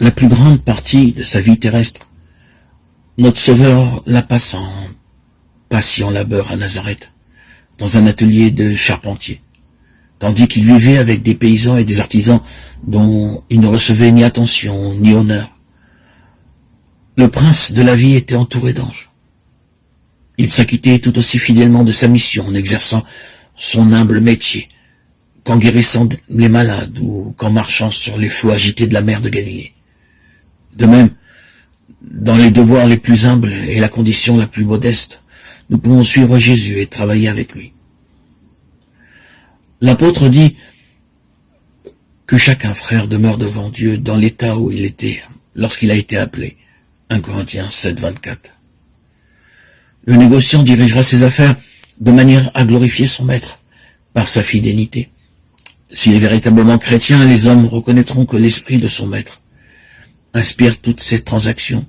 La plus grande partie de sa vie terrestre, notre Sauveur la passe en patient labeur à Nazareth, dans un atelier de charpentier, tandis qu'il vivait avec des paysans et des artisans dont il ne recevait ni attention ni honneur. Le prince de la vie était entouré d'anges. Il s'acquittait tout aussi fidèlement de sa mission en exerçant son humble métier qu'en guérissant les malades ou qu'en marchant sur les flots agités de la mer de Galilée. De même, dans les devoirs les plus humbles et la condition la plus modeste, nous pouvons suivre Jésus et travailler avec lui. L'apôtre dit que chacun, frère, demeure devant Dieu dans l'état où il était lorsqu'il a été appelé. 1 Corinthiens 7, 24. Le négociant dirigera ses affaires de manière à glorifier son maître par sa fidélité. S'il est véritablement chrétien, les hommes reconnaîtront que l'esprit de son maître inspire toutes ses transactions.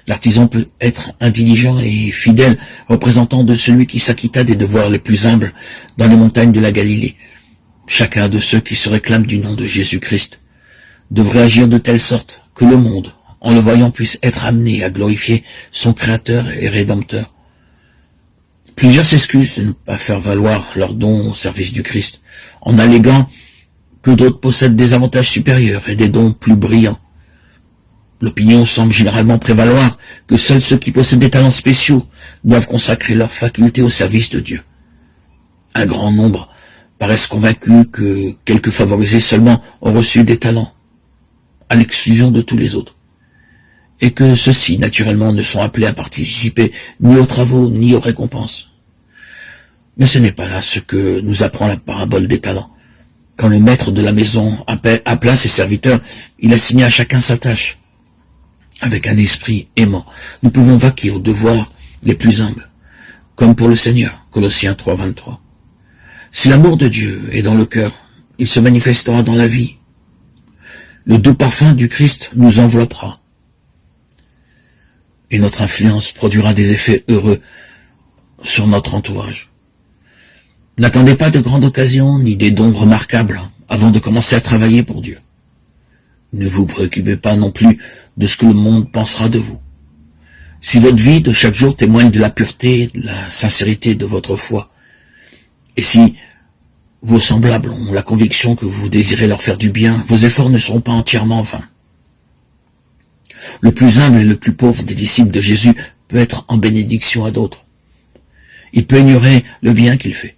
L'artisan peut être intelligent et fidèle, représentant de celui qui s'acquitta des devoirs les plus humbles dans les montagnes de la Galilée. Chacun de ceux qui se réclament du nom de Jésus-Christ devrait agir de telle sorte que le monde, en le voyant, puisse être amené à glorifier son Créateur et Rédempteur. Plusieurs s'excusent de ne pas faire valoir leurs dons au service du Christ, en alléguant que d'autres possèdent des avantages supérieurs et des dons plus brillants. L'opinion semble généralement prévaloir que seuls ceux qui possèdent des talents spéciaux doivent consacrer leurs facultés au service de Dieu. Un grand nombre paraissent convaincus que quelques favorisés seulement ont reçu des talents, à l'exclusion de tous les autres, et que ceux-ci, naturellement, ne sont appelés à participer ni aux travaux ni aux récompenses. Mais ce n'est pas là ce que nous apprend la parabole des talents. Quand le maître de la maison appela ses serviteurs, il assigna à chacun sa tâche. Avec un esprit aimant, nous pouvons vaquer aux devoirs les plus humbles, comme pour le Seigneur, Colossiens 3, 23. Si l'amour de Dieu est dans le cœur, il se manifestera dans la vie. Le doux parfum du Christ nous enveloppera, et notre influence produira des effets heureux sur notre entourage. N'attendez pas de grandes occasions ni des dons remarquables avant de commencer à travailler pour Dieu. Ne vous préoccupez pas non plus de ce que le monde pensera de vous. Si votre vie de chaque jour témoigne de la pureté et de la sincérité de votre foi, et si vos semblables ont la conviction que vous désirez leur faire du bien, vos efforts ne seront pas entièrement vains. Le plus humble et le plus pauvre des disciples de Jésus peut être en bénédiction à d'autres. Il peut ignorer le bien qu'il fait,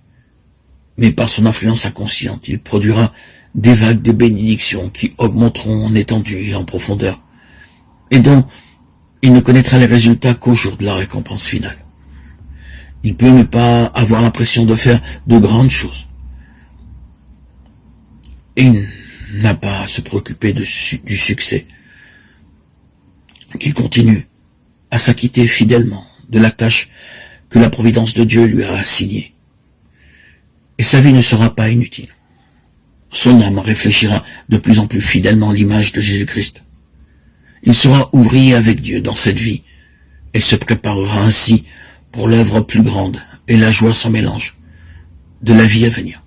mais par son influence inconsciente, il produira des vagues de bénédiction qui augmenteront en étendue et en profondeur, et dont il ne connaîtra les résultats qu'au jour de la récompense finale. Il peut ne pas avoir l'impression de faire de grandes choses, et il n'a pas à se préoccuper du succès, qu'il continue à s'acquitter fidèlement de la tâche que la providence de Dieu lui a assignée. Et sa vie ne sera pas inutile. Son âme réfléchira de plus en plus fidèlement l'image de Jésus-Christ. Il sera ouvrier avec Dieu dans cette vie et se préparera ainsi pour l'œuvre plus grande et la joie sans mélange de la vie à venir.